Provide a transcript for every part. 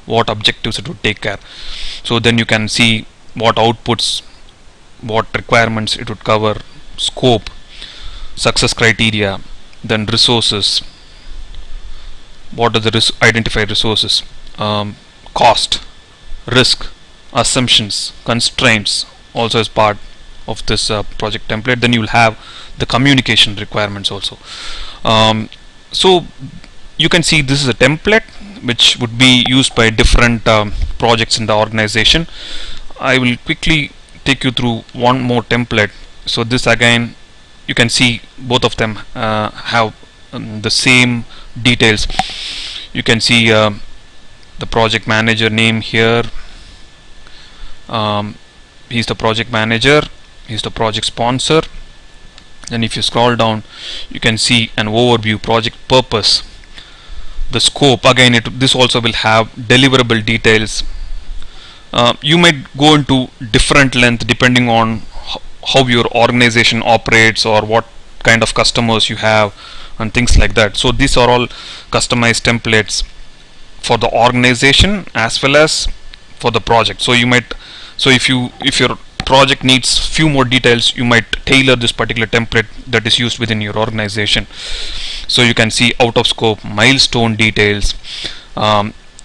what objectives it would take care. So then you can see what outputs, what requirements it would cover, scope, success criteria, then resources, what are the identified resources, cost, risk, assumptions, constraints also as part of this project template. Then you will have the communication requirements also. So you can see this is a template which would be used by different projects in the organization. I will quickly take you through one more template. So this again, you can see both of them have the same details. You can see the project manager name here. He's the project manager, he's the project sponsor. Then if you scroll down, you can see an overview, project purpose, the scope. Again, this also will have deliverable details. You might go into different length depending on how your organization operates or what kind of customers you have and things like that. So these are all customized templates for the organization as well as for the project. So you might, so if your project needs few more details, you might tailor this particular template that is used within your organization. So you can see out of scope, milestone details,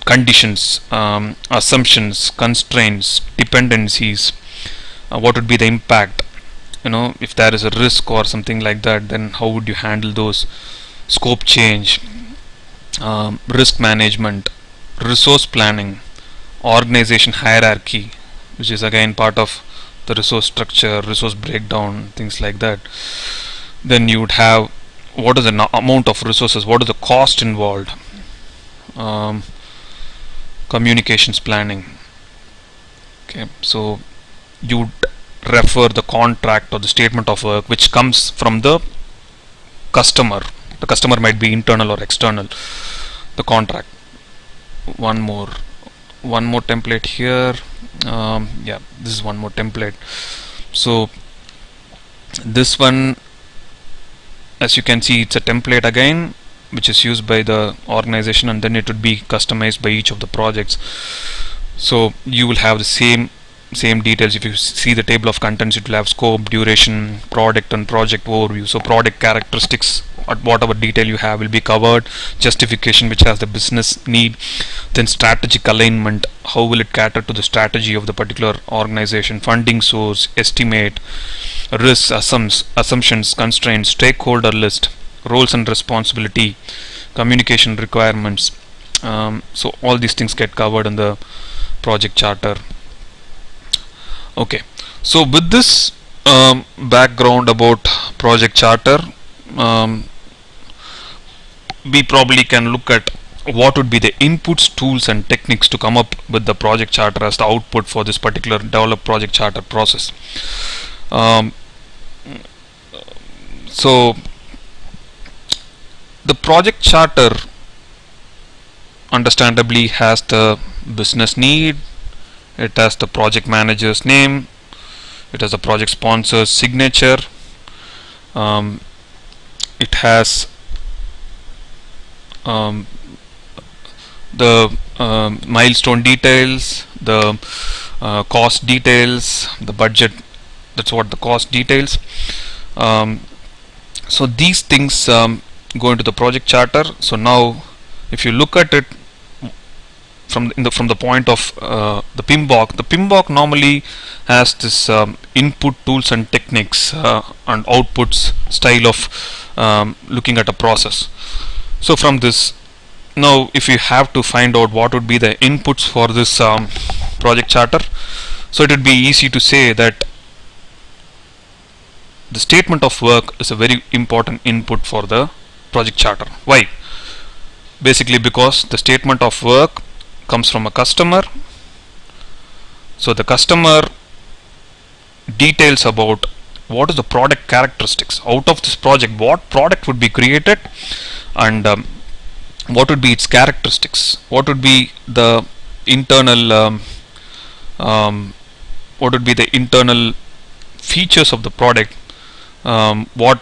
conditions, assumptions, constraints, dependencies, what would be the impact, if there is a risk or something like that, then how would you handle those, scope change, risk management, resource planning, organization hierarchy, which is again part of the resource structure, resource breakdown, things like that. Then you would have what is the amount of resources, what is the cost involved, communications planning. Okay, so you would refer the contract or the statement of work which comes from the customer. The customer might be internal or external, the contract. One more template here. Yeah, this is one more template. So this one, as you can see, it's a template again which is used by the organization, and then it would be customized by each of the projects. So you will have the same details. If you see the table of contents, it will have scope, duration, product and project overview. So product characteristics, at whatever detail you have, will be covered. Justification, which has the business need. Then strategic alignment, how will it cater to the strategy of the particular organization. Funding source, estimate, risks, assumptions, constraints, stakeholder list, roles and responsibility, communication requirements. So all these things get covered in the project charter. Okay, so with this background about project charter, we probably can look at what would be the inputs, tools and techniques to come up with the project charter as the output for this particular develop project charter process. So the project charter understandably has the business need, it has the project manager's name, it has the project sponsor's signature, it has the milestone details, the cost details, the budget, that's what the cost details. So these things go into the project charter. So now if you look at it from the point of the PMBOK normally has this input, tools and techniques and outputs style of looking at a process. So from this, now if you have to find out what would be the inputs for this project charter, so it would be easy to say that the statement of work is a very important input for the project charter. Why? Basically because the statement of work comes from a customer. So the customer details about what is the product characteristics out of this project, what product would be created, and what would be its characteristics, what would be the internal features of the product, what